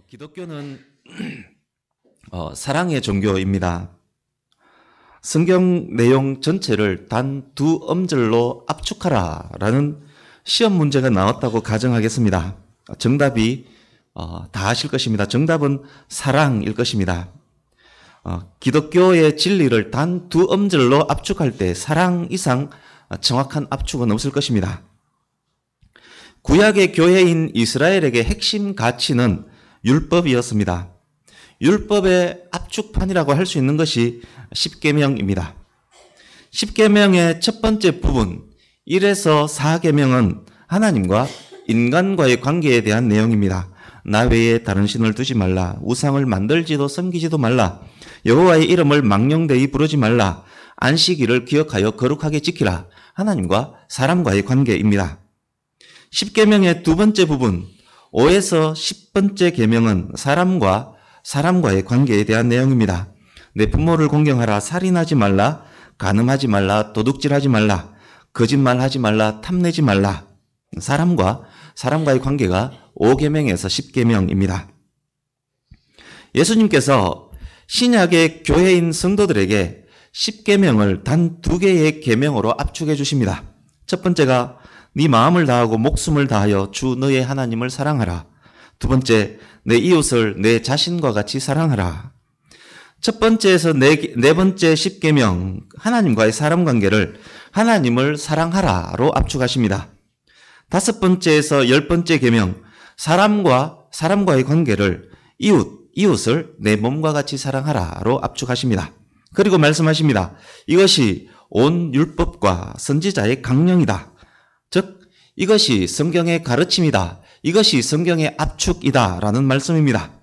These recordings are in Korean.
기독교는 사랑의 종교입니다. 성경 내용 전체를 단 두 음절로 압축하라라는 시험 문제가 나왔다고 가정하겠습니다. 정답이 다 아실 것입니다. 정답은 사랑일 것입니다. 기독교의 진리를 단 두 음절로 압축할 때 사랑 이상 정확한 압축은 없을 것입니다. 구약의 교회인 이스라엘에게 핵심 가치는 율법이었습니다. 율법의 압축판이라고 할 수 있는 것이 십계명입니다. 십계명의 첫 번째 부분 1에서 4계명은 하나님과 인간과의 관계에 대한 내용입니다. 나 외에 다른 신을 두지 말라. 우상을 만들지도 섬기지도 말라. 여호와의 이름을 망령되이 부르지 말라. 안식일을 기억하여 거룩하게 지키라. 하나님과 사람과의 관계입니다. 십계명의 두 번째 부분 5에서 10번째 계명은 사람과의 관계에 대한 내용입니다. 내 부모를 공경하라. 살인하지 말라. 간음하지 말라. 도둑질하지 말라. 거짓말하지 말라. 탐내지 말라. 사람과의 관계가 5계명에서 10계명입니다. 예수님께서 신약의 교회인 성도들에게 10계명을 단 2개의 계명으로 압축해 주십니다. 첫 번째가 네 마음을 다하고 목숨을 다하여 주 너의 하나님을 사랑하라. 두 번째, 내 이웃을 내 자신과 같이 사랑하라. 첫 번째에서 네 번째 10계명, 하나님과의 사람 관계를 하나님을 사랑하라로 압축하십니다. 다섯 번째에서 10번째 계명, 사람과의 관계를 이웃을 내 몸과 같이 사랑하라로 압축하십니다. 그리고 말씀하십니다. 이것이 온 율법과 선지자의 강령이다. 즉 이것이 성경의 가르침이다. 이것이 성경의 압축이다 라는 말씀입니다.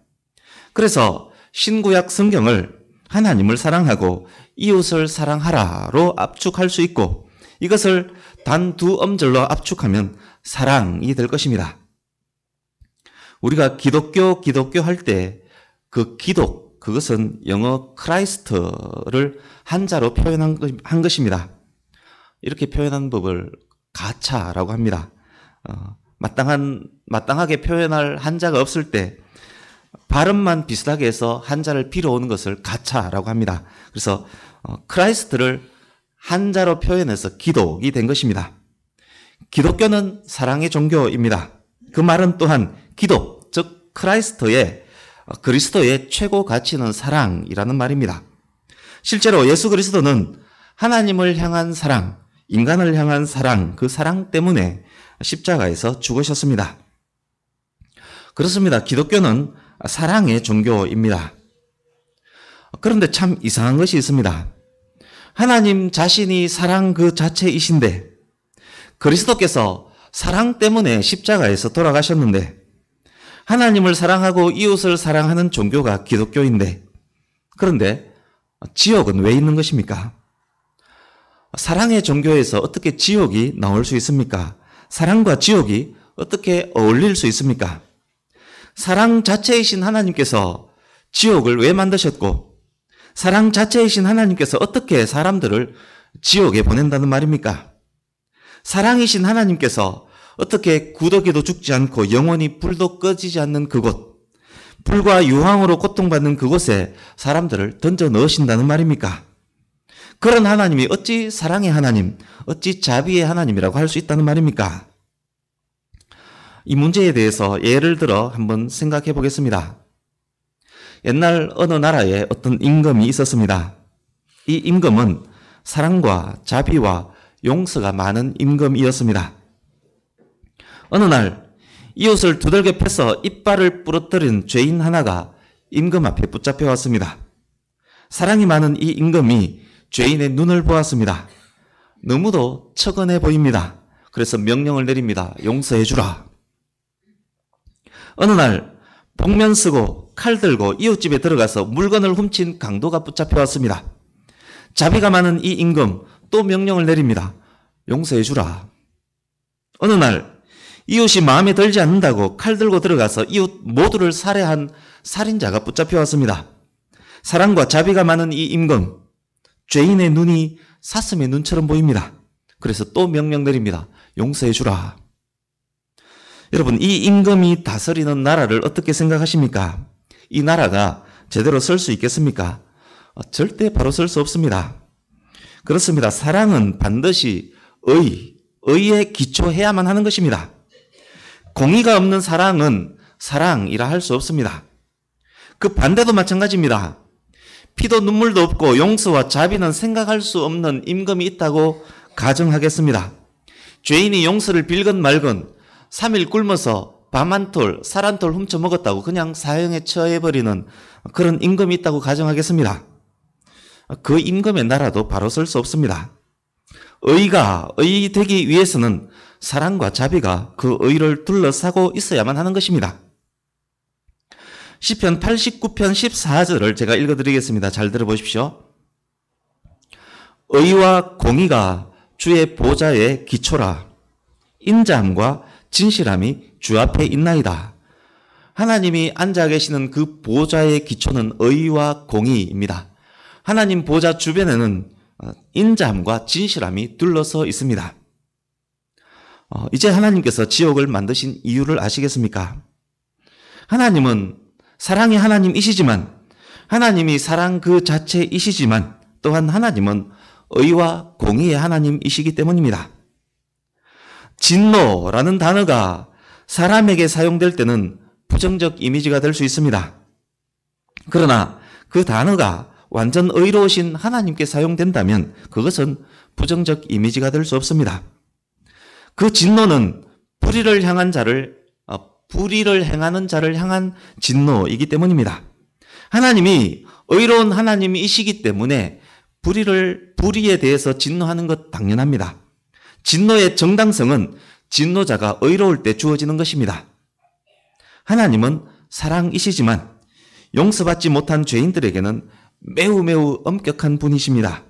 그래서 신구약 성경을 하나님을 사랑하고 이웃을 사랑하라로 압축할 수 있고 이것을 단 두 음절로 압축하면 사랑이 될 것입니다. 우리가 기독교 할 때 그 그것은 영어 크라이스트를 한자로 표현한 것입니다. 이렇게 표현한 법을 가차라고 합니다. 마땅하게 표현할 한자가 없을 때 발음만 비슷하게 해서 한자를 빌어오는 것을 가차라고 합니다. 그래서 크라이스트를 한자로 표현해서 기독이 된 것입니다. 기독교는 사랑의 종교입니다. 그 말은 또한 기독, 즉 그리스도의 최고 가치는 사랑이라는 말입니다. 실제로 예수 그리스도는 하나님을 향한 사랑, 인간을 향한 사랑, 그 사랑 때문에 십자가에서 죽으셨습니다. 그렇습니다. 기독교는 사랑의 종교입니다. 그런데 참 이상한 것이 있습니다. 하나님 자신이 사랑 그 자체이신데 그리스도께서 사랑 때문에 십자가에서 돌아가셨는데 하나님을 사랑하고 이웃을 사랑하는 종교가 기독교인데 그런데 지옥은 왜 있는 것입니까? 사랑의 종교에서 어떻게 지옥이 나올 수 있습니까? 사랑과 지옥이 어떻게 어울릴 수 있습니까? 사랑 자체이신 하나님께서 지옥을 왜 만드셨고 사랑 자체이신 하나님께서 어떻게 사람들을 지옥에 보낸다는 말입니까? 사랑이신 하나님께서 어떻게 구더기도 죽지 않고 영원히 불도 꺼지지 않는 그곳, 불과 유황으로 고통받는 그곳에 사람들을 던져 넣으신다는 말입니까? 그런 하나님이 어찌 사랑의 하나님, 어찌 자비의 하나님이라고 할 수 있다는 말입니까? 이 문제에 대해서 예를 들어 한번 생각해 보겠습니다. 옛날 어느 나라에 어떤 임금이 있었습니다. 이 임금은 사랑과 자비와 용서가 많은 임금이었습니다. 어느 날 이웃을 두들겨 패서 이빨을 부러뜨린 죄인 하나가 임금 앞에 붙잡혀 왔습니다. 사랑이 많은 이 임금이 죄인의 눈을 보았습니다. 너무도 척은해 보입니다. 그래서 명령을 내립니다. 용서해 주라. 어느 날 복면 쓰고 칼 들고 이웃집에 들어가서 물건을 훔친 강도가 붙잡혀 왔습니다. 자비가 많은 이 임금 또 명령을 내립니다. 용서해 주라. 어느 날 이웃이 마음에 들지 않는다고 칼 들고 들어가서 이웃 모두를 살해한 살인자가 붙잡혀 왔습니다. 사랑과 자비가 많은 이 임금 죄인의 눈이 사슴의 눈처럼 보입니다. 그래서 또 명령 내립니다. 용서해 주라. 여러분, 이 임금이 다스리는 나라를 어떻게 생각하십니까? 이 나라가 제대로 설 수 있겠습니까? 절대 바로 설 수 없습니다. 그렇습니다. 사랑은 반드시 의에 기초해야만 하는 것입니다. 공의가 없는 사랑은 사랑이라 할 수 없습니다. 그 반대도 마찬가지입니다. 피도 눈물도 없고 용서와 자비는 생각할 수 없는 임금이 있다고 가정하겠습니다. 죄인이 용서를 빌건 말건 3일 굶어서 밤 한 톨, 살 한 톨 훔쳐 먹었다고 그냥 사형에 처해버리는 그런 임금이 있다고 가정하겠습니다. 그 임금의 나라도 바로 설 수 없습니다. 의되기 위해서는 사랑과 자비가 그 의를 둘러싸고 있어야만 하는 것입니다. 시편 89편 14절을 제가 읽어드리겠습니다. 잘 들어보십시오. 의와 공의가 주의 보좌의 기초라. 인자함과 진실함이 주 앞에 있나이다. 하나님이 앉아 계시는 그 보좌의 기초는 의와 공의입니다. 하나님 보좌 주변에는 인자함과 진실함이 둘러서 있습니다. 이제 하나님께서 지옥을 만드신 이유를 아시겠습니까? 하나님은 사랑의 하나님이시지만, 하나님이 사랑 그 자체이시지만, 또한 하나님은 의와 공의의 하나님이시기 때문입니다. 진노라는 단어가 사람에게 사용될 때는 부정적 이미지가 될 수 있습니다. 그러나 그 단어가 완전 의로우신 하나님께 사용된다면 그것은 부정적 이미지가 될 수 없습니다. 그 진노는 불의를 행하는 자를 향한 진노이기 때문입니다. 하나님이 의로운 하나님이시기 때문에 불의에 대해서 진노하는 것 당연합니다. 진노의 정당성은 진노자가 의로울 때 주어지는 것입니다. 하나님은 사랑이시지만 용서받지 못한 죄인들에게는 매우 엄격한 분이십니다.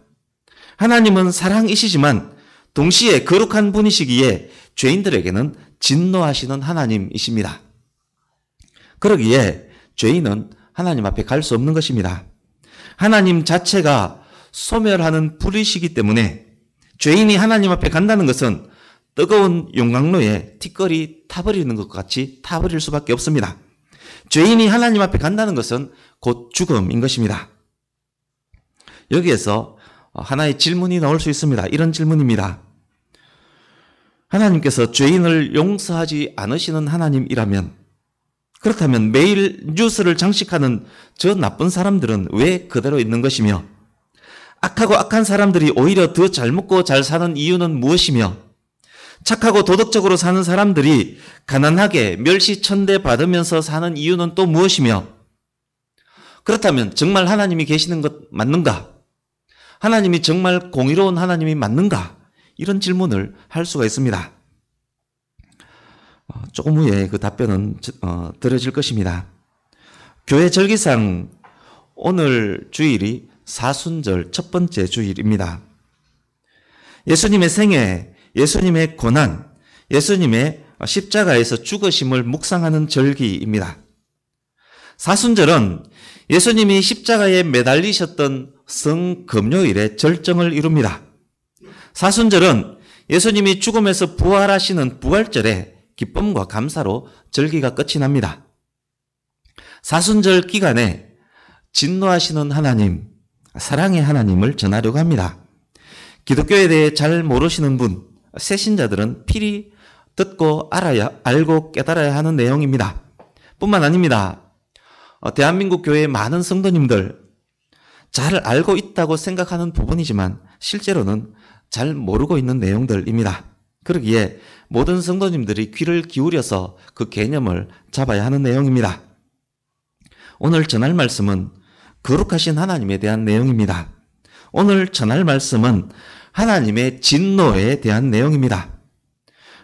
하나님은 사랑이시지만 동시에 거룩한 분이시기에 죄인들에게는 진노하시는 하나님이십니다. 그러기에 죄인은 하나님 앞에 갈 수 없는 것입니다. 하나님 자체가 소멸하는 불이시기 때문에 죄인이 하나님 앞에 간다는 것은 뜨거운 용광로에 티끌이 타버리는 것 같이 타버릴 수밖에 없습니다. 죄인이 하나님 앞에 간다는 것은 곧 죽음인 것입니다. 여기에서 하나의 질문이 나올 수 있습니다. 이런 질문입니다. 하나님께서 죄인을 용서하지 않으시는 하나님이라면, 그렇다면 매일 뉴스를 장식하는 저 나쁜 사람들은 왜 그대로 있는 것이며, 악하고 악한 사람들이 오히려 더 잘 먹고 잘 사는 이유는 무엇이며, 착하고 도덕적으로 사는 사람들이 가난하게 멸시천대 받으면서 사는 이유는 또 무엇이며, 그렇다면 정말 하나님이 계시는 것 맞는가? 하나님이 정말 공의로운 하나님이 맞는가? 이런 질문을 할 수가 있습니다. 조금 후에 그 답변은 들어질 것입니다. 교회 절기상 오늘 주일이 사순절 첫 번째 주일입니다. 예수님의 생애, 예수님의 고난, 예수님의 십자가에서 죽으심을 묵상하는 절기입니다. 사순절은 예수님이 십자가에 매달리셨던 성금요일의 절정을 이룹니다. 사순절은 예수님이 죽음에서 부활하시는 부활절에 기쁨과 감사로 절기가 끝이 납니다. 사순절 기간에 진노하시는 하나님, 사랑의 하나님을 전하려고 합니다. 기독교에 대해 잘 모르시는 분, 새신자들은 필히 듣고 알고 깨달아야 하는 내용입니다. 뿐만 아닙니다. 대한민국 교회의 많은 성도님들 잘 알고 있다고 생각하는 부분이지만 실제로는 잘 모르고 있는 내용들입니다. 그러기에 모든 성도님들이 귀를 기울여서 그 개념을 잡아야 하는 내용입니다. 오늘 전할 말씀은 거룩하신 하나님에 대한 내용입니다. 오늘 전할 말씀은 하나님의 진노에 대한 내용입니다.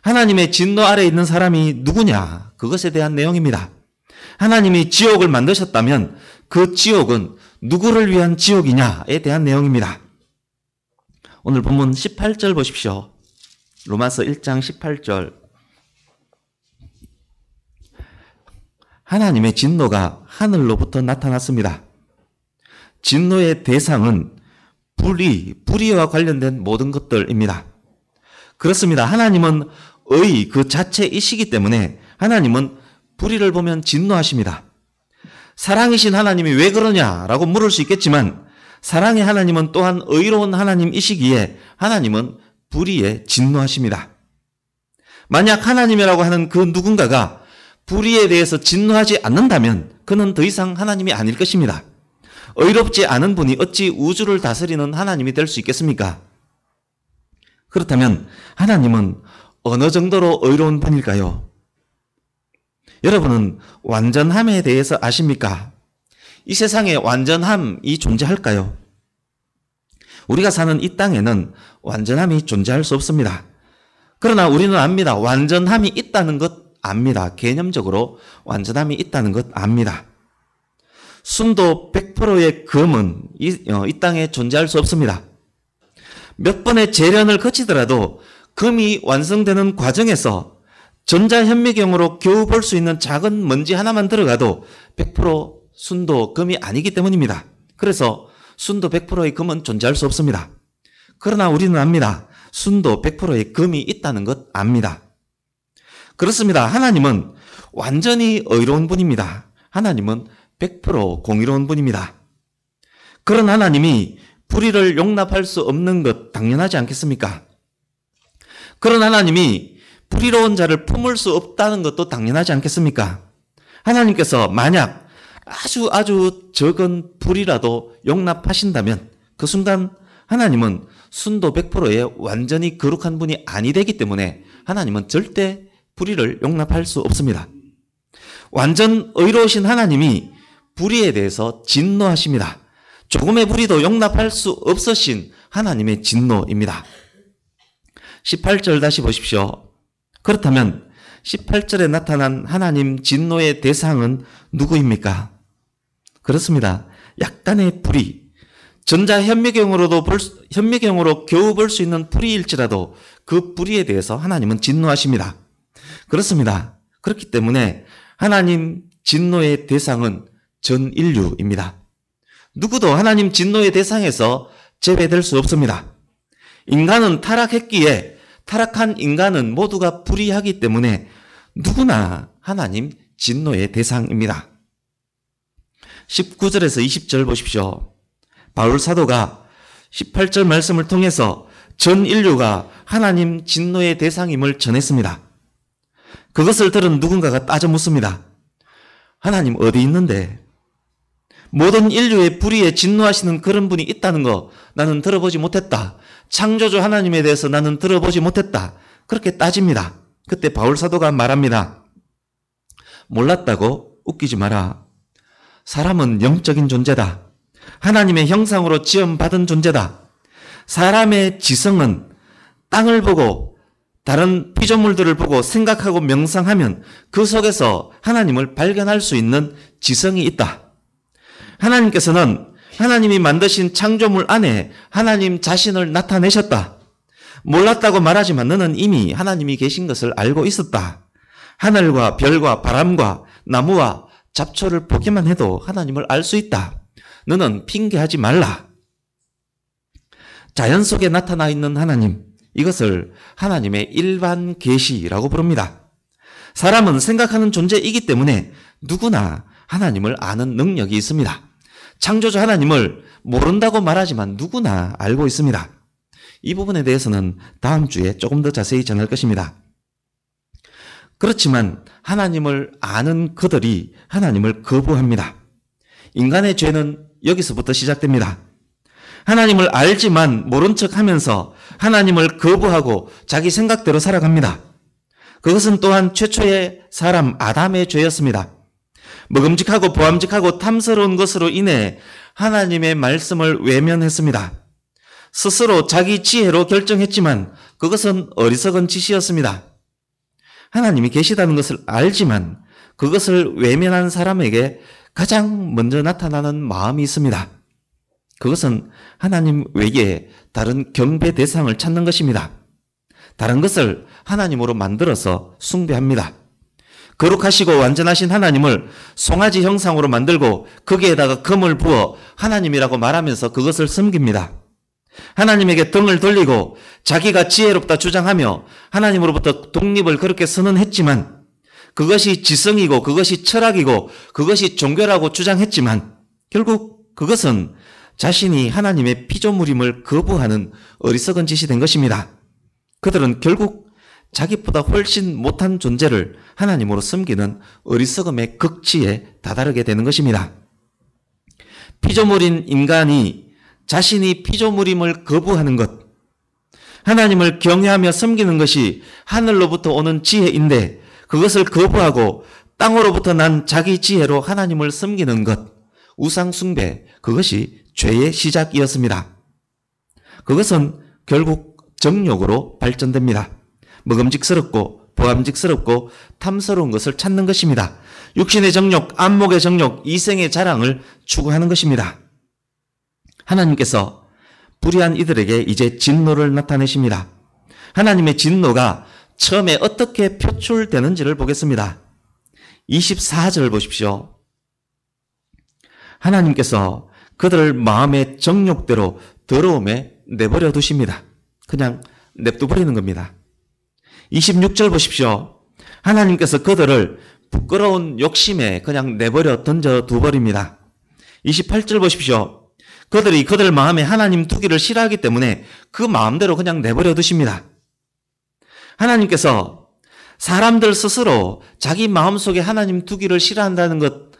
하나님의 진노 아래에 있는 사람이 누구냐? 그것에 대한 내용입니다. 하나님이 지옥을 만드셨다면 그 지옥은 누구를 위한 지옥이냐에 대한 내용입니다. 오늘 본문 18절 보십시오. 로마서 1장 18절. 하나님의 진노가 하늘로부터 나타났습니다. 진노의 대상은 불의와 관련된 모든 것들입니다. 그렇습니다. 하나님은 의 그 자체이시기 때문에 하나님은 불의를 보면 진노하십니다. 사랑이신 하나님이 왜 그러냐라고 물을 수 있겠지만 사랑의 하나님은 또한 의로운 하나님이시기에 하나님은 불의에 진노하십니다. 만약 하나님이라고 하는 그 누군가가 불의에 대해서 진노하지 않는다면 그는 더 이상 하나님이 아닐 것입니다. 의롭지 않은 분이 어찌 우주를 다스리는 하나님이 될 수 있겠습니까? 그렇다면 하나님은 어느 정도로 의로운 분일까요? 여러분은 완전함에 대해서 아십니까? 이 세상에 완전함이 존재할까요? 우리가 사는 이 땅에는 완전함이 존재할 수 없습니다. 그러나 우리는 압니다. 완전함이 있다는 것 압니다. 개념적으로 완전함이 있다는 것 압니다. 순도 100%의 금은 이 땅에 존재할 수 없습니다. 몇 번의 재련을 거치더라도 금이 완성되는 과정에서 전자현미경으로 겨우 볼 수 있는 작은 먼지 하나만 들어가도 100% 순도 금이 아니기 때문입니다. 그래서 순도 100%의 금은 존재할 수 없습니다. 그러나 우리는 압니다. 순도 100%의 금이 있다는 것 압니다. 그렇습니다. 하나님은 완전히 의로운 분입니다. 하나님은 100% 공의로운 분입니다. 그런 하나님이 불의를 용납할 수 없는 것 당연하지 않겠습니까? 그런 하나님이 불의로운 자를 품을 수 없다는 것도 당연하지 않겠습니까? 하나님께서 만약 아주 적은 불이라도 용납하신다면 그 순간 하나님은 순도 100%의 완전히 거룩한 분이 아니 되기 때문에 하나님은 절대 불의를 용납할 수 없습니다. 완전 의로우신 하나님이 불의에 대해서 진노하십니다. 조금의 불의도 용납할 수 없으신 하나님의 진노입니다. 18절 다시 보십시오. 그렇다면 18절에 나타난 하나님 진노의 대상은 누구입니까? 그렇습니다. 약간의 불의, 전자현미경으로 겨우 볼 수 있는 불의일지라도 그 불의에 대해서 하나님은 진노하십니다. 그렇습니다. 그렇기 때문에 하나님 진노의 대상은 전 인류입니다. 누구도 하나님 진노의 대상에서 제외될 수 없습니다. 인간은 타락했기에 타락한 인간은 모두가 불의하기 때문에 누구나 하나님 진노의 대상입니다. 19절에서 20절 보십시오. 바울 사도가 18절 말씀을 통해서 전 인류가 하나님 진노의 대상임을 전했습니다. 그것을 들은 누군가가 따져 묻습니다. 하나님 어디 있는데? 모든 인류의 불의에 진노하시는 그런 분이 있다는 거 나는 들어보지 못했다. 창조주 하나님에 대해서 나는 들어보지 못했다. 그렇게 따집니다. 그때 바울 사도가 말합니다. 몰랐다고 웃기지 마라. 사람은 영적인 존재다. 하나님의 형상으로 지음받은 존재다. 사람의 지성은 땅을 보고 다른 피조물들을 보고 생각하고 명상하면 그 속에서 하나님을 발견할 수 있는 지성이 있다. 하나님께서는 하나님이 만드신 창조물 안에 하나님 자신을 나타내셨다. 몰랐다고 말하지만 너는 이미 하나님이 계신 것을 알고 있었다. 하늘과 별과 바람과 나무와 잡초를 보기만 해도 하나님을 알 수 있다. 너는 핑계하지 말라. 자연 속에 나타나 있는 하나님, 이것을 하나님의 일반 계시라고 부릅니다. 사람은 생각하는 존재이기 때문에 누구나 하나님을 아는 능력이 있습니다. 창조주 하나님을 모른다고 말하지만 누구나 알고 있습니다. 이 부분에 대해서는 다음 주에 조금 더 자세히 전할 것입니다. 그렇지만 하나님을 아는 그들이 하나님을 거부합니다. 인간의 죄는 여기서부터 시작됩니다. 하나님을 알지만 모른 척하면서 하나님을 거부하고 자기 생각대로 살아갑니다. 그것은 또한 최초의 사람 아담의 죄였습니다. 먹음직하고 보암직하고 탐스러운 것으로 인해 하나님의 말씀을 외면했습니다. 스스로 자기 지혜로 결정했지만 그것은 어리석은 짓이었습니다. 하나님이 계시다는 것을 알지만 그것을 외면한 사람에게 가장 먼저 나타나는 마음이 있습니다. 그것은 하나님 외에 다른 경배 대상을 찾는 것입니다. 다른 것을 하나님으로 만들어서 숭배합니다. 거룩하시고 완전하신 하나님을 송아지 형상으로 만들고 거기에다가 금을 부어 하나님이라고 말하면서 그것을 섬깁니다. 하나님에게 등을 돌리고 자기가 지혜롭다 주장하며 하나님으로부터 독립을 그렇게 선언했지만 그것이 지성이고 그것이 철학이고 그것이 종교라고 주장했지만 결국 그것은 자신이 하나님의 피조물임을 거부하는 어리석은 짓이 된 것입니다. 그들은 결국 자기보다 훨씬 못한 존재를 하나님으로 섬기는 어리석음의 극치에 다다르게 되는 것입니다. 피조물인 인간이 자신이 피조물임을 거부하는 것, 하나님을 경외하며 섬기는 것이 하늘로부터 오는 지혜인데 그것을 거부하고 땅으로부터 난 자기 지혜로 하나님을 섬기는 것, 우상 숭배, 그것이 죄의 시작이었습니다. 그것은 결국 정욕으로 발전됩니다. 먹음직스럽고 보암직스럽고 탐스러운 것을 찾는 것입니다. 육신의 정욕, 안목의 정욕, 이생의 자랑을 추구하는 것입니다. 하나님께서 불의한 이들에게 이제 진노를 나타내십니다. 하나님의 진노가 처음에 어떻게 표출되는지를 보겠습니다. 24절 보십시오. 하나님께서 그들을 마음의 정욕대로 더러움에 내버려 두십니다. 그냥 냅둬버리는 겁니다. 26절 보십시오. 하나님께서 그들을 부끄러운 욕심에 그냥 내버려 던져 두버립니다. 28절 보십시오. 그들이 그들 마음에 하나님 두기를 싫어하기 때문에 그 마음대로 그냥 내버려 두십니다. 하나님께서 사람들 스스로 자기 마음속에 하나님 두기를 싫어한다는 것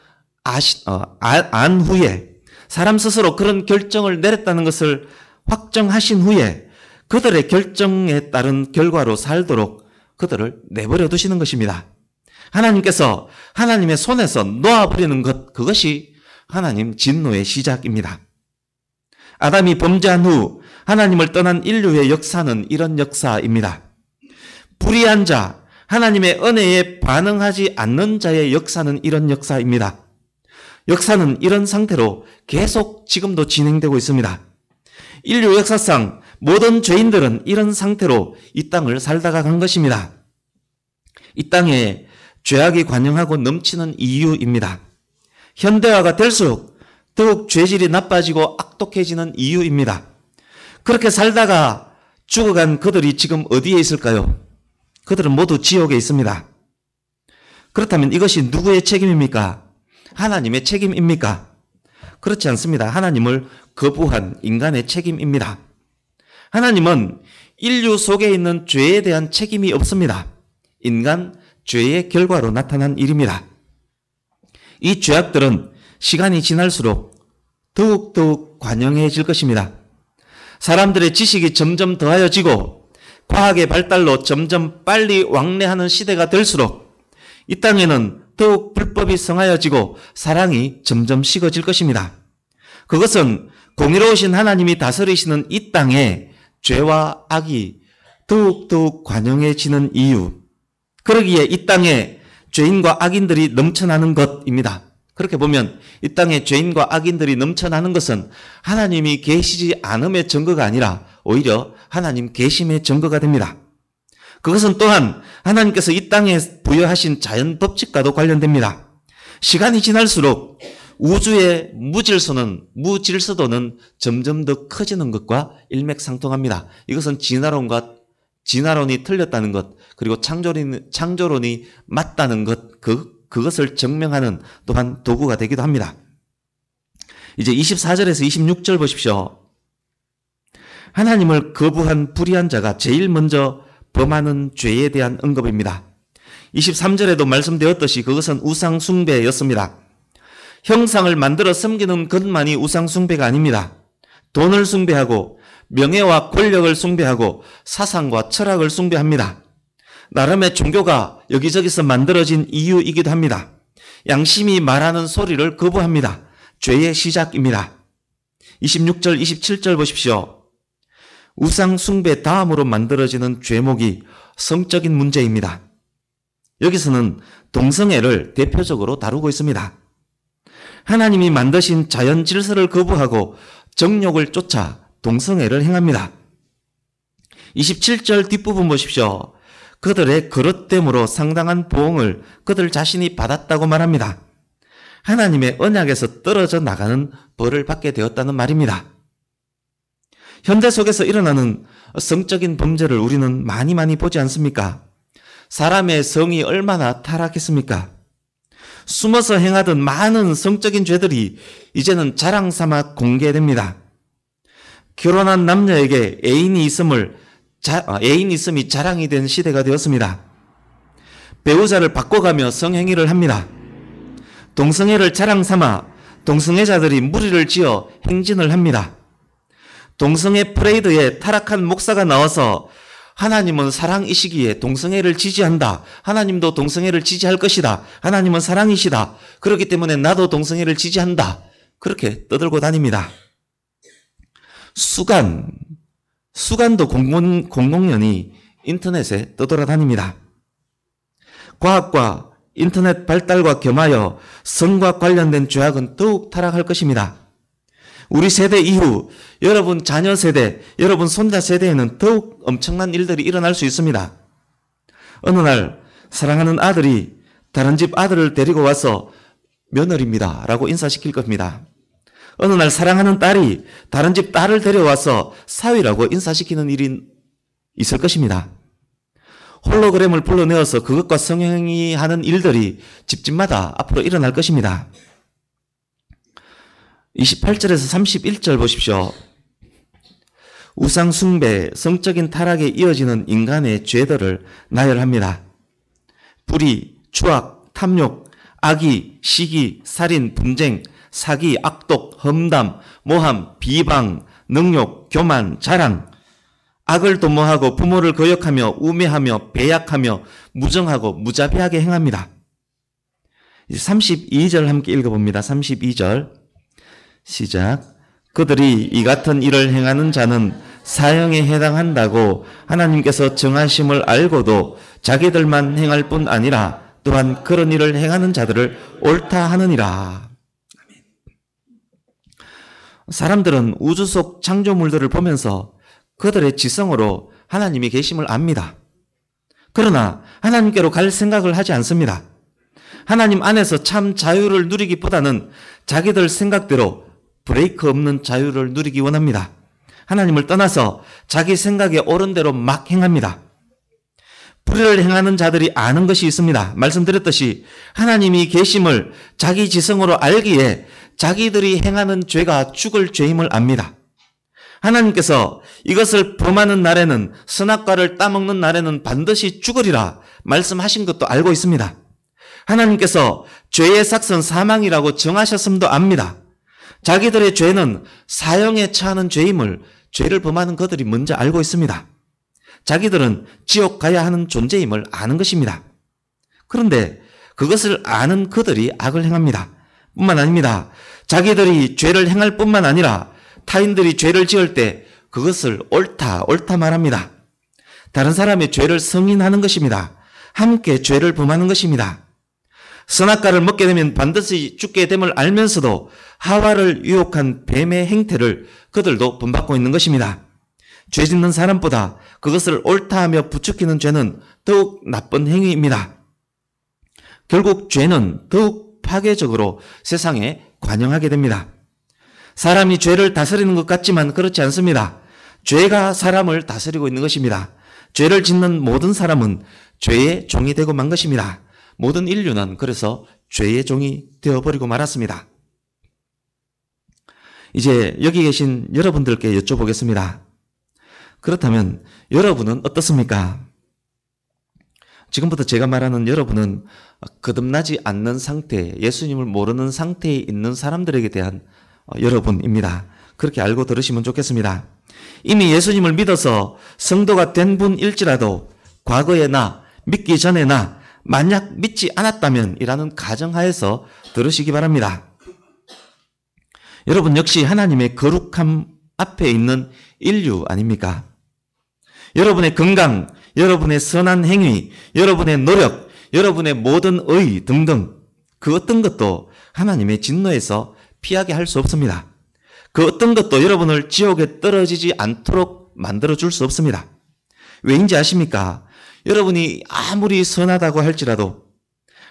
안 후에, 사람 스스로 그런 결정을 내렸다는 것을 확정하신 후에 그들의 결정에 따른 결과로 살도록 그들을 내버려 두시는 것입니다. 하나님께서 하나님의 손에서 놓아버리는 것, 그것이 하나님 진노의 시작입니다. 아담이 범죄한 후 하나님을 떠난 인류의 역사는 이런 역사입니다. 불의한 자, 하나님의 은혜에 반응하지 않는 자의 역사는 이런 역사입니다. 역사는 이런 상태로 계속 지금도 진행되고 있습니다. 인류 역사상 모든 죄인들은 이런 상태로 이 땅을 살다가 간 것입니다. 이 땅에 죄악이 관영하고 넘치는 이유입니다. 현대화가 될수록 더욱 죄질이 나빠지고 악독해지는 이유입니다. 그렇게 살다가 죽어간 그들이 지금 어디에 있을까요? 그들은 모두 지옥에 있습니다. 그렇다면 이것이 누구의 책임입니까? 하나님의 책임입니까? 그렇지 않습니다. 하나님을 거부한 인간의 책임입니다. 하나님은 인류 속에 있는 죄에 대한 책임이 없습니다. 인간 죄의 결과로 나타난 일입니다. 이 죄악들은 시간이 지날수록 더욱더욱 관영해질 것입니다. 사람들의 지식이 점점 더하여지고 과학의 발달로 점점 빨리 왕래하는 시대가 될수록 이 땅에는 더욱 불법이 성하여지고 사랑이 점점 식어질 것입니다. 그것은 공의로우신 하나님이 다스리시는 이 땅에 죄와 악이 더욱더욱 관영해지는 이유, 그러기에 이 땅에 죄인과 악인들이 넘쳐나는 것입니다. 그렇게 보면 이 땅에 죄인과 악인들이 넘쳐나는 것은 하나님이 계시지 않음의 증거가 아니라 오히려 하나님 계심의 증거가 됩니다. 그것은 또한 하나님께서 이 땅에 부여하신 자연 법칙과도 관련됩니다. 시간이 지날수록 우주의 무질서도는 점점 더 커지는 것과 일맥상통합니다. 이것은 진화론이 틀렸다는 것, 그리고 창조론이 맞다는 것, 그것을 증명하는 또한 도구가 되기도 합니다. 이제 24절에서 26절 보십시오. 하나님을 거부한 불의한 자가 제일 먼저 범하는 죄에 대한 언급입니다. 23절에도 말씀되었듯이 그것은 우상 숭배였습니다. 형상을 만들어 섬기는 것만이 우상 숭배가 아닙니다. 돈을 숭배하고 명예와 권력을 숭배하고 사상과 철학을 숭배합니다. 나름의 종교가 여기저기서 만들어진 이유이기도 합니다. 양심이 말하는 소리를 거부합니다. 죄의 시작입니다. 26절, 27절 보십시오. 우상 숭배 다음으로 만들어지는 죄목이 성적인 문제입니다. 여기서는 동성애를 대표적으로 다루고 있습니다. 하나님이 만드신 자연 질서를 거부하고 정욕을 쫓아 동성애를 행합니다. 27절 뒷부분 보십시오. 그들의 그릇됨으로 상당한 보응을 그들 자신이 받았다고 말합니다. 하나님의 언약에서 떨어져 나가는 벌을 받게 되었다는 말입니다. 현대 속에서 일어나는 성적인 범죄를 우리는 많이 보지 않습니까? 사람의 성이 얼마나 타락했습니까? 숨어서 행하던 많은 성적인 죄들이 이제는 자랑 삼아 공개됩니다. 결혼한 남녀에게 애인이 있음이 자랑이 된 시대가 되었습니다. 배우자를 바꿔가며 성행위를 합니다. 동성애를 자랑 삼아 동성애자들이 무리를 지어 행진을 합니다. 동성애 프레이드에 타락한 목사가 나와서 하나님은 사랑이시기에 동성애를 지지한다. 하나님도 동성애를 지지할 것이다. 하나님은 사랑이시다. 그렇기 때문에 나도 동성애를 지지한다. 그렇게 떠들고 다닙니다. 수간도 공공연히 인터넷에 떠돌아다닙니다. 과학과 인터넷 발달과 겸하여 성과 관련된 죄악은 더욱 타락할 것입니다. 우리 세대 이후 여러분 자녀 세대, 여러분 손자 세대에는 더욱 엄청난 일들이 일어날 수 있습니다. 어느 날 사랑하는 아들이 다른 집 아들을 데리고 와서 며느리입니다 라고 인사시킬 겁니다. 어느 날 사랑하는 딸이 다른 집 딸을 데려와서 사위라고 인사시키는 일이 있을 것입니다. 홀로그램을 불러내어서 그것과 성행위하는 일들이 집집마다 앞으로 일어날 것입니다. 28절에서 31절 보십시오. 우상 숭배, 성적인 타락에 이어지는 인간의 죄들을 나열합니다. 불의, 추악, 탐욕, 악의, 시기, 살인, 분쟁, 사기, 악독, 험담, 모함, 비방, 능욕, 교만, 자랑, 악을 도모하고 부모를 거역하며 우매하며 배약하며 무정하고 무자비하게 행합니다. 32절 함께 읽어봅니다. 32절 시작. 그들이 이 같은 일을 행하는 자는 사형에 해당한다고 하나님께서 정하심을 알고도 자기들만 행할 뿐 아니라 또한 그런 일을 행하는 자들을 옳다 하느니라. 사람들은 우주 속 창조물들을 보면서 그들의 지성으로 하나님이 계심을 압니다. 그러나 하나님께로 갈 생각을 하지 않습니다. 하나님 안에서 참 자유를 누리기보다는 자기들 생각대로 브레이크 없는 자유를 누리기 원합니다. 하나님을 떠나서 자기 생각에 옳은 대로 막 행합니다. 불의를 행하는 자들이 아는 것이 있습니다. 말씀드렸듯이 하나님이 계심을 자기 지성으로 알기에 자기들이 행하는 죄가 죽을 죄임을 압니다. 하나님께서 이것을 범하는 날에는 선악과를 따먹는 날에는 반드시 죽으리라 말씀하신 것도 알고 있습니다. 하나님께서 죄의 삭선 사망이라고 정하셨음도 압니다. 자기들의 죄는 사형에 처하는 죄임을 죄를 범하는 그들이 먼저 알고 있습니다. 자기들은 지옥 가야 하는 존재임을 아는 것입니다. 그런데 그것을 아는 그들이 악을 행합니다. 뿐만 아닙니다. 자기들이 죄를 행할 뿐만 아니라 타인들이 죄를 지을 때 그것을 옳다 말합니다. 다른 사람의 죄를 승인하는 것입니다. 함께 죄를 범하는 것입니다. 선악과를 먹게 되면 반드시 죽게 됨을 알면서도 하와를 유혹한 뱀의 행태를 그들도 본받고 있는 것입니다. 죄 짓는 사람보다 그것을 옳다 하며 부추기는 죄는 더욱 나쁜 행위입니다. 결국 죄는 더욱 파괴적으로 세상에 관영하게 됩니다. 사람이 죄를 다스리는 것 같지만 그렇지 않습니다. 죄가 사람을 다스리고 있는 것입니다. 죄를 짓는 모든 사람은 죄의 종이 되고 만 것입니다. 모든 인류는 그래서 죄의 종이 되어버리고 말았습니다. 이제 여기 계신 여러분들께 여쭤보겠습니다. 그렇다면 여러분은 어떻습니까? 지금부터 제가 말하는 여러분은 거듭나지 않는 상태, 예수님을 모르는 상태에 있는 사람들에게 대한 여러분입니다. 그렇게 알고 들으시면 좋겠습니다. 이미 예수님을 믿어서 성도가 된 분일지라도 과거의 나, 믿기 전의 나, 만약 믿지 않았다면 이라는 가정하에서 들으시기 바랍니다. 여러분 역시 하나님의 거룩함 앞에 있는 인류 아닙니까? 여러분의 건강, 여러분의 선한 행위, 여러분의 노력, 여러분의 모든 의 등등 그 어떤 것도 하나님의 진노에서 피하게 할 수 없습니다. 그 어떤 것도 여러분을 지옥에 떨어지지 않도록 만들어줄 수 없습니다. 왜인지 아십니까? 여러분이 아무리 선하다고 할지라도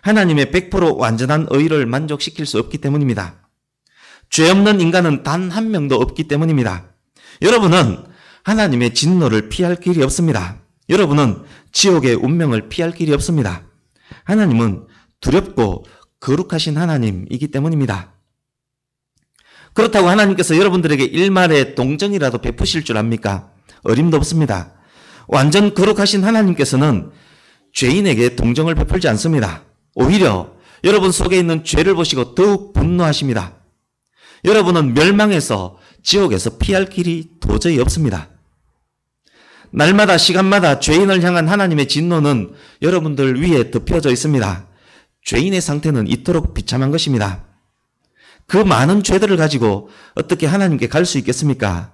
하나님의 100% 완전한 의를 만족시킬 수 없기 때문입니다. 죄 없는 인간은 단 한 명도 없기 때문입니다. 여러분은 하나님의 진노를 피할 길이 없습니다. 여러분은 지옥의 운명을 피할 길이 없습니다. 하나님은 두렵고 거룩하신 하나님이기 때문입니다. 그렇다고 하나님께서 여러분들에게 일말의 동정이라도 베푸실 줄 압니까? 어림도 없습니다. 완전 거룩하신 하나님께서는 죄인에게 동정을 베풀지 않습니다. 오히려 여러분 속에 있는 죄를 보시고 더욱 분노하십니다. 여러분은 멸망해서 지옥에서 피할 길이 도저히 없습니다. 날마다 시간마다 죄인을 향한 하나님의 진노는 여러분들 위에 덮여져 있습니다. 죄인의 상태는 이토록 비참한 것입니다. 그 많은 죄들을 가지고 어떻게 하나님께 갈 수 있겠습니까?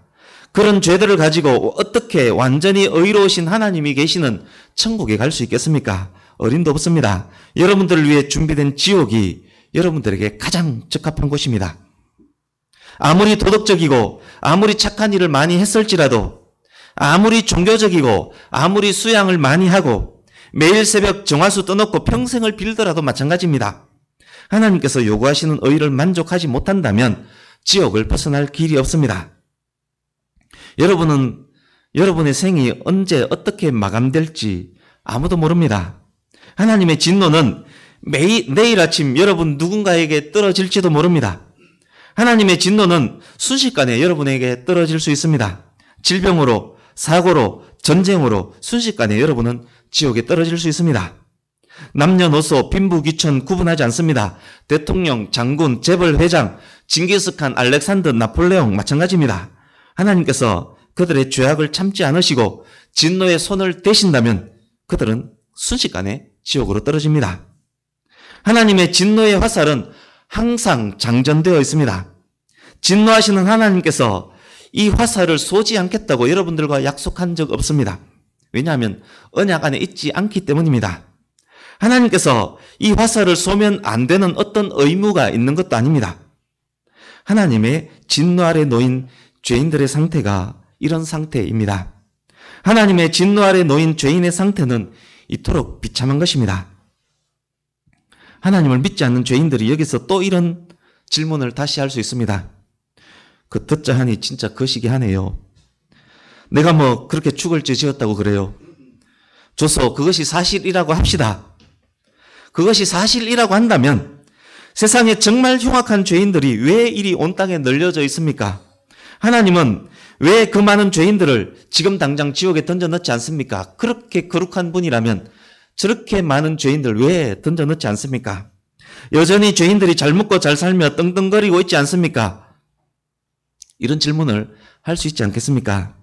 그런 죄들을 가지고 어떻게 완전히 의로우신 하나님이 계시는 천국에 갈 수 있겠습니까? 어림도 없습니다. 여러분들을 위해 준비된 지옥이 여러분들에게 가장 적합한 곳입니다. 아무리 도덕적이고 아무리 착한 일을 많이 했을지라도, 아무리 종교적이고 아무리 수양을 많이 하고 매일 새벽 정화수 떠놓고 평생을 빌더라도 마찬가지입니다. 하나님께서 요구하시는 의를 만족하지 못한다면 지옥을 벗어날 길이 없습니다. 여러분은 여러분의 생이 언제 어떻게 마감될지 아무도 모릅니다. 하나님의 진노는 내일 아침 여러분 누군가에게 떨어질지도 모릅니다. 하나님의 진노는 순식간에 여러분에게 떨어질 수 있습니다. 질병으로, 사고로, 전쟁으로 순식간에 여러분은 지옥에 떨어질 수 있습니다. 남녀노소, 빈부귀천 구분하지 않습니다. 대통령, 장군, 재벌, 회장, 징기스칸, 알렉산더, 나폴레옹 마찬가지입니다. 하나님께서 그들의 죄악을 참지 않으시고 진노의 손을 대신다면 그들은 순식간에 지옥으로 떨어집니다. 하나님의 진노의 화살은 항상 장전되어 있습니다. 진노하시는 하나님께서 이 화살을 쏘지 않겠다고 여러분들과 약속한 적 없습니다. 왜냐하면 언약 안에 있지 않기 때문입니다. 하나님께서 이 화살을 쏘면 안 되는 어떤 의무가 있는 것도 아닙니다. 하나님의 진노 아래 놓인 죄인들의 상태가 이런 상태입니다. 하나님의 진노 아래 놓인 죄인의 상태는 이토록 비참한 것입니다. 하나님을 믿지 않는 죄인들이 여기서 또 이런 질문을 다시 할 수 있습니다. 그 듣자 하니 진짜 거시기 하네요. 내가 뭐 그렇게 죽을 죄 지었다고 그래요. 줘서 그것이 사실이라고 합시다. 그것이 사실이라고 한다면 세상에 정말 흉악한 죄인들이 왜 이리 온 땅에 널려져 있습니까? 하나님은 왜 그 많은 죄인들을 지금 당장 지옥에 던져 넣지 않습니까? 그렇게 거룩한 분이라면 저렇게 많은 죄인들 왜 던져 넣지 않습니까? 여전히 죄인들이 잘 먹고 잘 살며 떵떵거리고 있지 않습니까? 이런 질문을 할 수 있지 않겠습니까?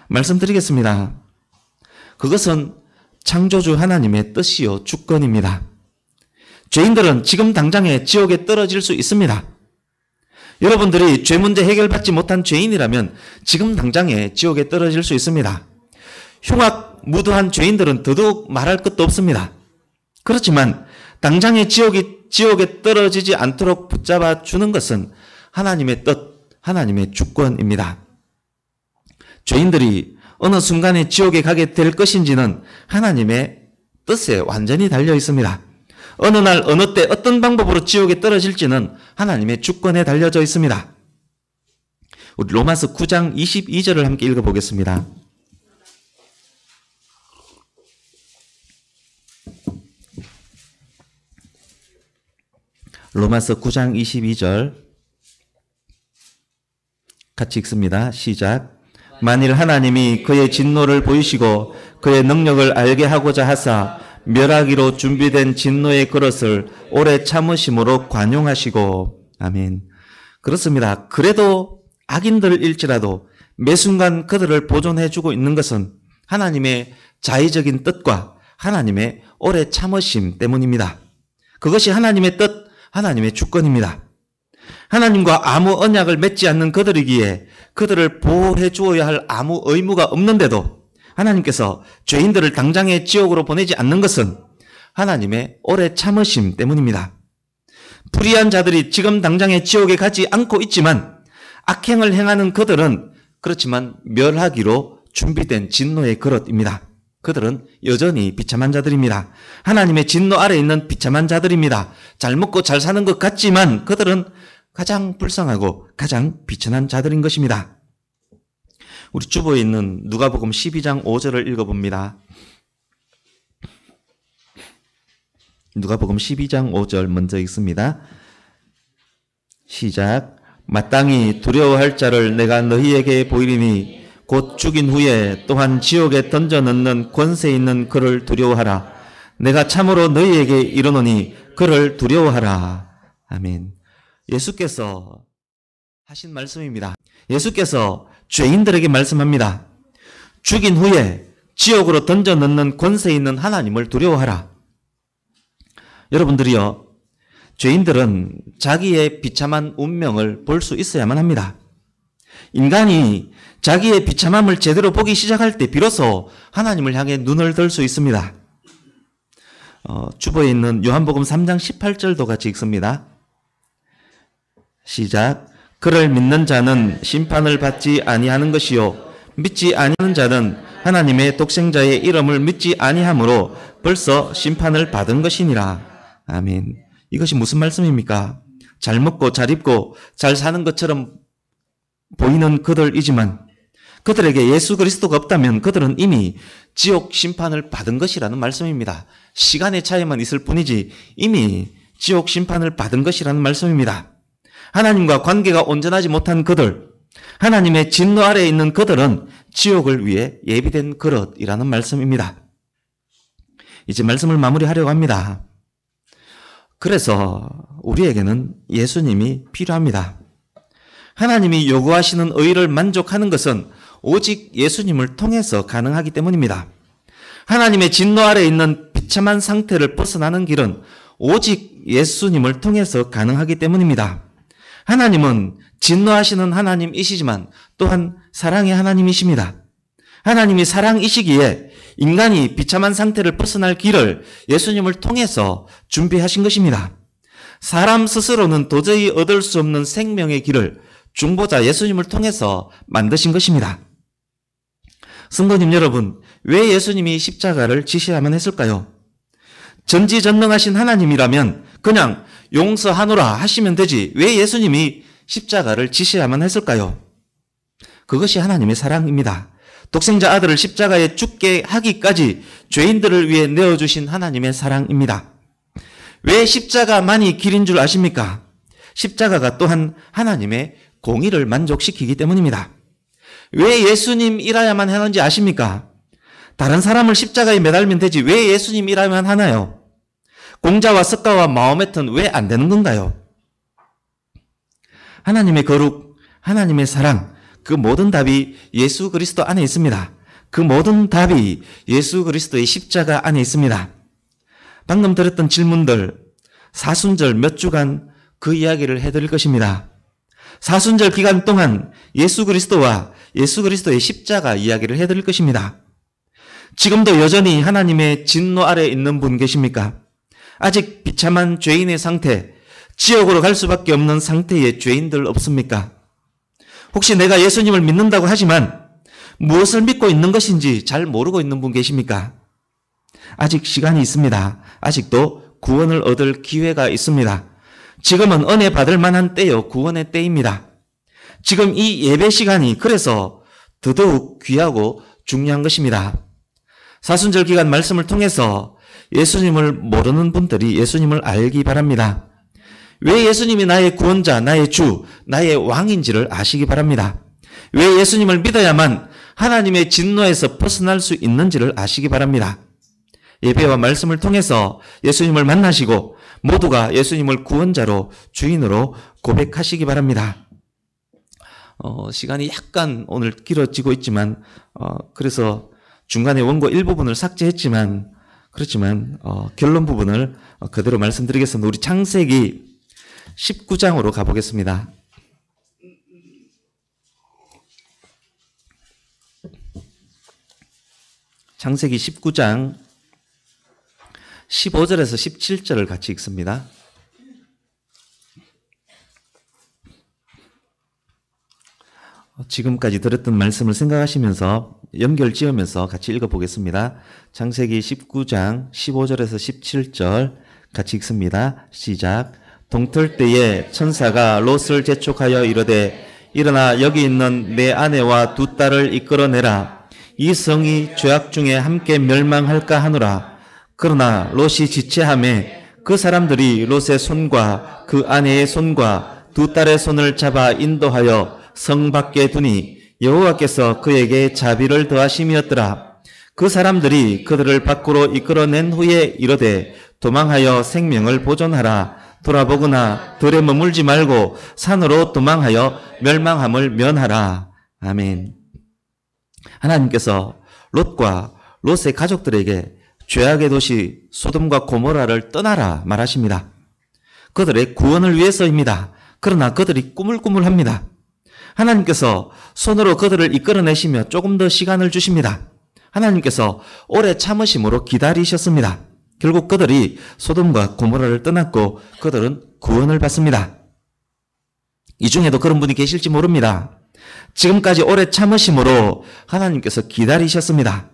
말씀드리겠습니다. 그것은 창조주 하나님의 뜻이요 주권입니다. 죄인들은 지금 당장에 지옥에 떨어질 수 있습니다. 여러분들이 죄 문제 해결받지 못한 죄인이라면 지금 당장에 지옥에 떨어질 수 있습니다. 흉악 무도한 죄인들은 더더욱 말할 것도 없습니다. 그렇지만 당장에 지옥에 떨어지지 않도록 붙잡아 주는 것은 하나님의 뜻, 하나님의 주권입니다. 죄인들이 어느 순간에 지옥에 가게 될 것인지는 하나님의 뜻에 완전히 달려 있습니다. 어느 날 어느 때 어떤 방법으로 지옥에 떨어질지는 하나님의 주권에 달려져 있습니다. 우리 로마서 9장 22절을 함께 읽어보겠습니다. 로마서 9장 22절 같이 읽습니다. 시작. 만일 하나님이 그의 진노를 보이시고 그의 능력을 알게 하고자 하사 멸하기로 준비된 진노의 그릇을 오래 참으심으로 관용하시고. 아멘. 그렇습니다. 그래도 악인들일지라도 매 순간 그들을 보존해주고 있는 것은 하나님의 자의적인 뜻과 하나님의 오래 참으심 때문입니다. 그것이 하나님의 뜻, 하나님의 주권입니다. 하나님과 아무 언약을 맺지 않는 그들이기에 그들을 보호해 주어야 할 아무 의무가 없는데도 하나님께서 죄인들을 당장에 지옥으로 보내지 않는 것은 하나님의 오래 참으심 때문입니다. 불의한 자들이 지금 당장에 지옥에 가지 않고 있지만 악행을 행하는 그들은 그렇지만 멸하기로 준비된 진노의 그릇입니다. 그들은 여전히 비참한 자들입니다. 하나님의 진노 아래 있는 비참한 자들입니다. 잘 먹고 잘 사는 것 같지만 그들은 가장 불쌍하고 가장 비천한 자들인 것입니다. 우리 주보에 있는 누가복음 12장 5절을 읽어봅니다. 누가복음 12장 5절 먼저 읽습니다. 시작. 마땅히 두려워할 자를 내가 너희에게 보이리니 곧 죽인 후에 또한 지옥에 던져 넣는 권세 있는 그를 두려워하라. 내가 참으로 너희에게 이르노니 그를 두려워하라. 아멘. 예수께서 하신 말씀입니다. 예수께서 죄인들에게 말씀합니다. 죽인 후에 지옥으로 던져 넣는 권세 있는 하나님을 두려워하라. 여러분들이요, 죄인들은 자기의 비참한 운명을 볼 수 있어야만 합니다. 인간이 자기의 비참함을 제대로 보기 시작할 때 비로소 하나님을 향해 눈을 들 수 있습니다. 주보에 있는 요한복음 3장 18절도 같이 읽습니다. 시작. 그를 믿는 자는 심판을 받지 아니하는 것이요 믿지 아니하는 자는 하나님의 독생자의 이름을 믿지 아니하므로 벌써 심판을 받은 것이니라. 아멘. 이것이 무슨 말씀입니까? 잘 먹고 잘 입고 잘 사는 것처럼 보이는 그들이지만 그들에게 예수 그리스도가 없다면 그들은 이미 지옥 심판을 받은 것이라는 말씀입니다. 시간의 차이만 있을 뿐이지 이미 지옥 심판을 받은 것이라는 말씀입니다. 하나님과 관계가 온전하지 못한 그들, 하나님의 진노 아래에 있는 그들은 지옥을 위해 예비된 그릇이라는 말씀입니다. 이제 말씀을 마무리하려고 합니다. 그래서 우리에게는 예수님이 필요합니다. 하나님이 요구하시는 의를 만족하는 것은 오직 예수님을 통해서 가능하기 때문입니다. 하나님의 진노 아래에 있는 비참한 상태를 벗어나는 길은 오직 예수님을 통해서 가능하기 때문입니다. 하나님은 진노하시는 하나님이시지만 또한 사랑의 하나님이십니다. 하나님이 사랑이시기에 인간이 비참한 상태를 벗어날 길을 예수님을 통해서 준비하신 것입니다. 사람 스스로는 도저히 얻을 수 없는 생명의 길을 중보자 예수님을 통해서 만드신 것입니다. 성도님 여러분, 왜 예수님이 십자가를 지셔야만 했을까요? 전지전능하신 하나님이라면 그냥 용서하노라 하시면 되지 왜 예수님이 십자가를 지셔야만 했을까요? 그것이 하나님의 사랑입니다. 독생자 아들을 십자가에 죽게 하기까지 죄인들을 위해 내어주신 하나님의 사랑입니다. 왜 십자가만이 길인 줄 아십니까? 십자가가 또한 하나님의 공의를 만족시키기 때문입니다. 왜 예수님이라야만 하는지 아십니까? 다른 사람을 십자가에 매달면 되지 왜 예수님이라야만 하나요? 공자와 석가와 마호메트는 왜 안 되는 건가요? 하나님의 거룩, 하나님의 사랑, 그 모든 답이 예수 그리스도 안에 있습니다. 그 모든 답이 예수 그리스도의 십자가 안에 있습니다. 방금 들었던 질문들, 사순절 몇 주간 그 이야기를 해드릴 것입니다. 사순절 기간 동안 예수 그리스도와 예수 그리스도의 십자가 이야기를 해드릴 것입니다. 지금도 여전히 하나님의 진노 아래에 있는 분 계십니까? 아직 비참한 죄인의 상태, 지옥으로 갈 수밖에 없는 상태의 죄인들 없습니까? 혹시 내가 예수님을 믿는다고 하지만 무엇을 믿고 있는 것인지 잘 모르고 있는 분 계십니까? 아직 시간이 있습니다. 아직도 구원을 얻을 기회가 있습니다. 지금은 은혜 받을 만한 때요, 구원의 때입니다. 지금 이 예배 시간이 그래서 더더욱 귀하고 중요한 것입니다. 사순절 기간 말씀을 통해서 예수님을 모르는 분들이 예수님을 알기 바랍니다. 왜 예수님이 나의 구원자, 나의 주, 나의 왕인지를 아시기 바랍니다. 왜 예수님을 믿어야만 하나님의 진노에서 벗어날 수 있는지를 아시기 바랍니다. 예배와 말씀을 통해서 예수님을 만나시고 모두가 예수님을 구원자로 주인으로 고백하시기 바랍니다. 시간이 약간 오늘 길어지고 있지만 그래서 중간에 원고 일부분을 삭제했지만 그렇지만 결론 부분을 그대로 말씀드리겠습니다. 우리 창세기 19장으로 가보겠습니다. 창세기 19장 15절에서 17절을 같이 읽습니다. 지금까지 들었던 말씀을 생각하시면서 연결 지으면서 같이 읽어보겠습니다. 창세기 19장 15절에서 17절 같이 읽습니다. 시작. 동틀 때에 천사가 롯을 재촉하여 이르되 일어나 여기 있는 내 아내와 두 딸을 이끌어내라. 이 성이 죄악 중에 함께 멸망할까 하노라. 그러나 롯이 지체하매 그 사람들이 롯의 손과 그 아내의 손과 두 딸의 손을 잡아 인도하여 성 밖에 두니 여호와께서 그에게 자비를 더하심이었더라. 그 사람들이 그들을 밖으로 이끌어낸 후에 이르되 도망하여 생명을 보존하라. 돌아보거나 들에 머물지 말고 산으로 도망하여 멸망함을 면하라. 아멘. 하나님께서 롯과 롯의 가족들에게 죄악의 도시 소돔과 고모라를 떠나라 말하십니다. 그들의 구원을 위해서입니다. 그러나 그들이 꾸물꾸물합니다. 하나님께서 손으로 그들을 이끌어내시며 조금 더 시간을 주십니다. 하나님께서 오래 참으심으로 기다리셨습니다. 결국 그들이 소돔과 고모라를 떠났고 그들은 구원을 받습니다. 이 중에도 그런 분이 계실지 모릅니다. 지금까지 오래 참으심으로 하나님께서 기다리셨습니다.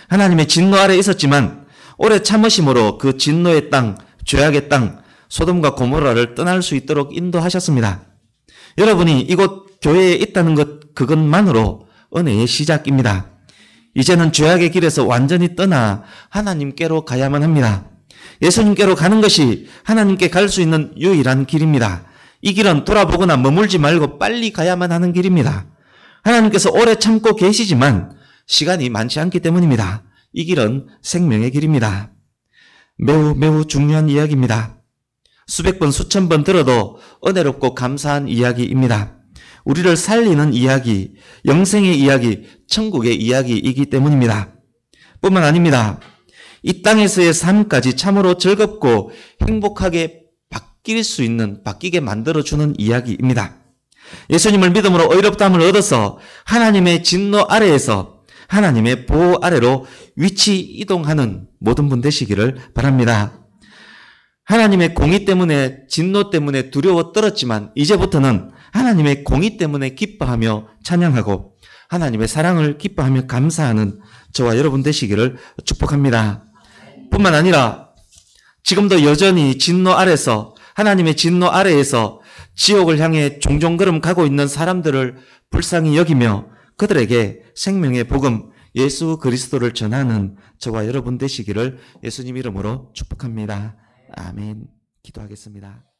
하나님의 진노 아래 있었지만 오래 참으심으로 그 진노의 땅, 죄악의 땅, 소돔과 고모라를 떠날 수 있도록 인도하셨습니다. 여러분이 이곳 교회에 있다는 것 그것만으로 은혜의 시작입니다. 이제는 죄악의 길에서 완전히 떠나 하나님께로 가야만 합니다. 예수님께로 가는 것이 하나님께 갈 수 있는 유일한 길입니다. 이 길은 돌아보거나 머물지 말고 빨리 가야만 하는 길입니다. 하나님께서 오래 참고 계시지만 시간이 많지 않기 때문입니다. 이 길은 생명의 길입니다. 매우 중요한 이야기입니다. 수백 번, 수천 번 들어도 은혜롭고 감사한 이야기입니다. 우리를 살리는 이야기, 영생의 이야기, 천국의 이야기이기 때문입니다. 뿐만 아닙니다. 이 땅에서의 삶까지 참으로 즐겁고 행복하게 바뀌게 만들어주는 이야기입니다. 예수님을 믿음으로 의롭다함을 얻어서 하나님의 진노 아래에서 하나님의 보호 아래로 위치 이동하는 모든 분 되시기를 바랍니다. 하나님의 공의 때문에 진노 때문에 두려워 떨었지만 이제부터는 하나님의 공의 때문에 기뻐하며 찬양하고 하나님의 사랑을 기뻐하며 감사하는 저와 여러분 되시기를 축복합니다. 뿐만 아니라 지금도 여전히 진노 아래서 하나님의 진노 아래에서 지옥을 향해 종종 걸음 가고 있는 사람들을 불쌍히 여기며 그들에게 생명의 복음 예수 그리스도를 전하는 저와 여러분 되시기를 예수님 이름으로 축복합니다. 아멘. 기도하겠습니다.